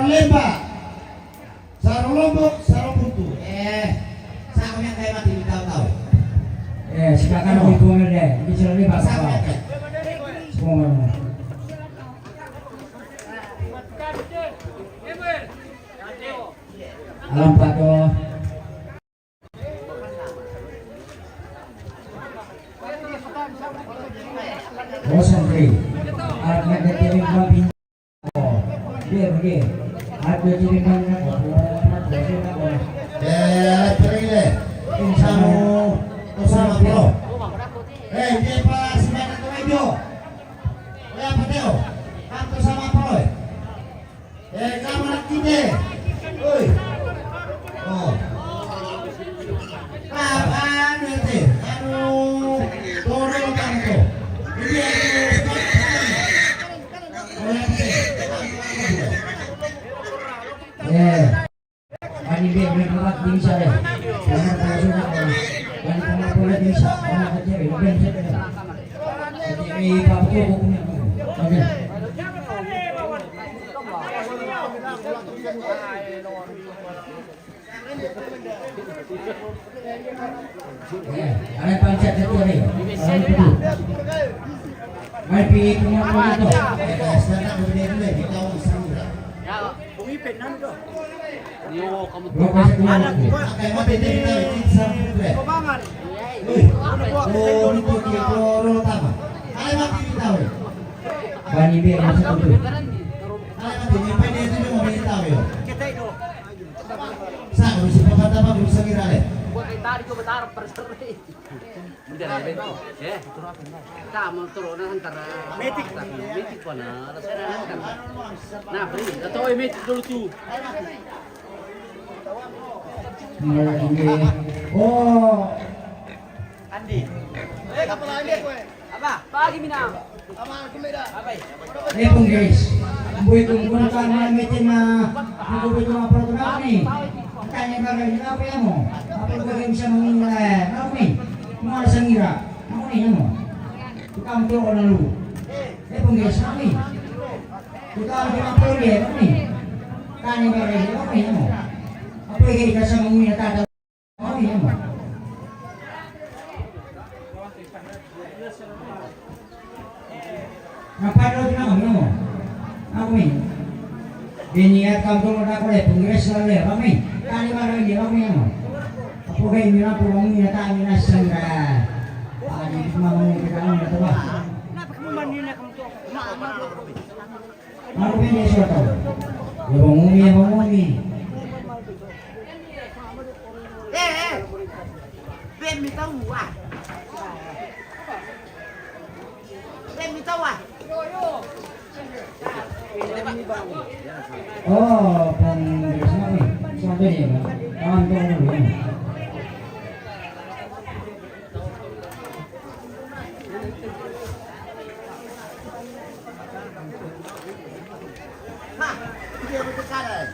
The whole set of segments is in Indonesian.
lemba. Sarung lombok, sarung buntu. Sarung yang kayak mati tahu-tahu. Silakan hubungan deh. Bicara ini bahasa apa? Semua. Alam Pado. Santri. Ada jadi pemimpin. Dia. Ada jadi pemimpin. Pergi sama bro. Dia pas sebanyak tu video. Apa teo? Kanto sama bro. Kamu nak kita. Oi. Oh. Apaan nanti? Turun kanto. Ani dia berbuat bisa deh. Jangan terlalu nak. Jangan terlalu boleh bisa. Anak kecil itu bisa deh. Jadi pakai bukunya. Oke. Ada pancet itu nih. Mai pergi ke mana itu? Sekarang udah dulu kita usang. Ya, pemimpin nanti. Yo, kamu mana? Kayak mau beda kita ini sampai. Komangan. Oh, ini dia koro tama. Kayak mati kita. Bani biar masuk dulu. Kayak mati nyampe itu mau beda yo. Kita itu. Sang harus cepat apa bisa kira deh. Buat tadi ko betar perseri. Bener ya, ya. Kamu turun antara metik ko na. Nah, beri. Atau metik dulu tuh. Oh, Andi. Kapan lagi kowe? Apa? Pagi minang. Aman kumida. Apa? pun guys. Buat menggunakan mesin aku itu apa nih? Tanya kalian apa ya mo? Apa kalian bisa mengingat? Apa nih? Mau sengira? Apa nih mo? Tukang tuh orang lu. Pun guys, apa nih? Tukang apa dia? Apa nih? Tanya kalian apa nih mo? Apa yang kita sama mengingat ada? Apa nih mo? Ngapain lo bilang mo? Apa nih? Biniat kampung udah boleh pengiris selalu ya, kami. Kali malam ini kami mo. Apa kayak mina pulang mina tak mina senggara. Adi cuma mau kita kami atau apa? Kenapa kamu mandinya kamu tuh? Aku ini suatu. Ya bangumi. Ben minta uang. Ben minta uang. Oh, pengiris kami. Suatu ni kan? Kawan tu dulu. Nah, dia berdekat.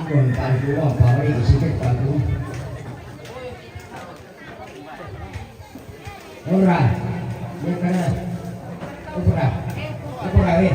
Còn tại của họ vào đây thì sẽ tại của đâu ra đây cái này đâu ra đây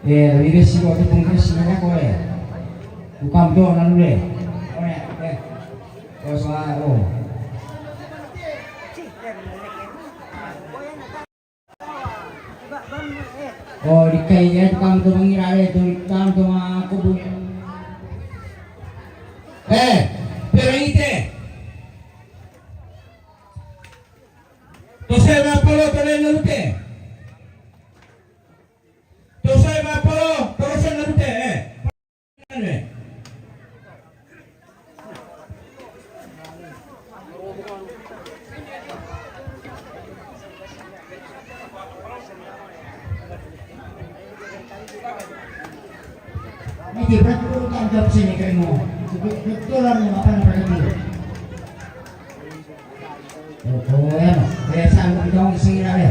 Ribesi ko itong pungkis na ko Bukam to nanu le. O sa o. Oh, dikai ya tukang tu mengira le tukang tu kubun. Perite. Tosai mapolo tole nalute. Tosai mapolo terus nalute. Ini berat dulu kan jawab sini kamu. Betulan mo apa na dulu. Oh, yan. Kaya saan mo ito ang isira le.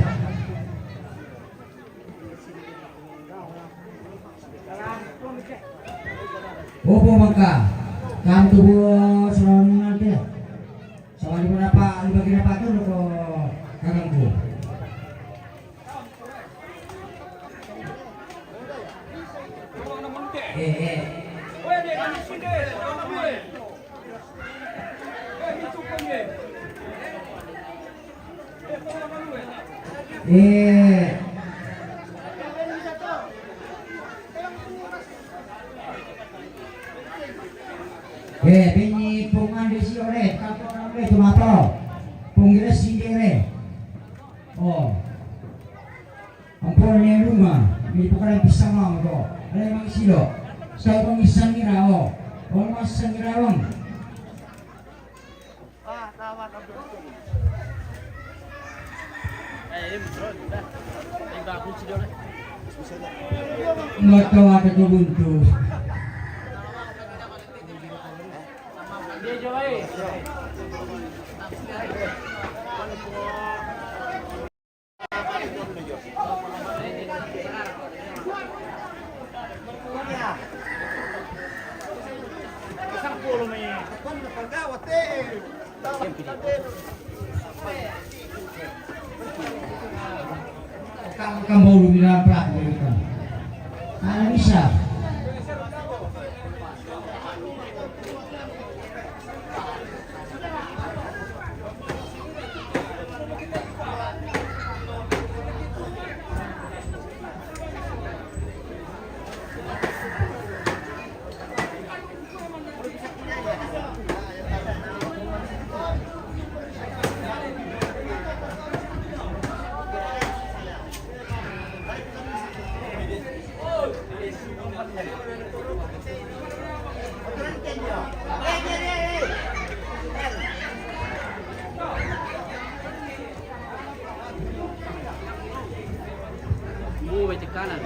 Opo magka. Kamu tubuh selon nanti. Sama di mana pak? Di bagian apa tuh lo kakangku? Bini pungan di sini oleh kantor oleh tomato, punggir sini oleh. Oh, ampun ni rumah, ni bukan pisang mau tu, oleh mang silo. Saya pengisang ni rao, orang masang ni rawang. Tawa ka bro. Bro, dah. Bagus sih dia. Nggak tahu ada buntu. Dia jawai. Kamu lumina prak gitu. Mana bisa? Kanan.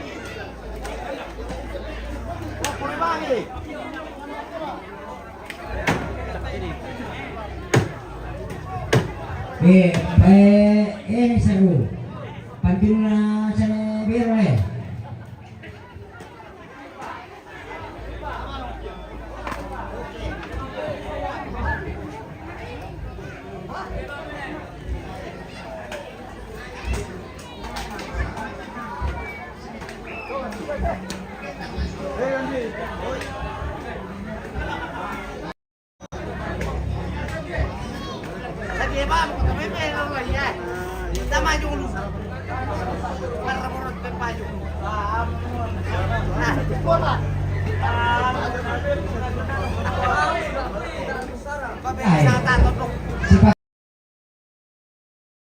Ini seru. Pantina sana biru eh.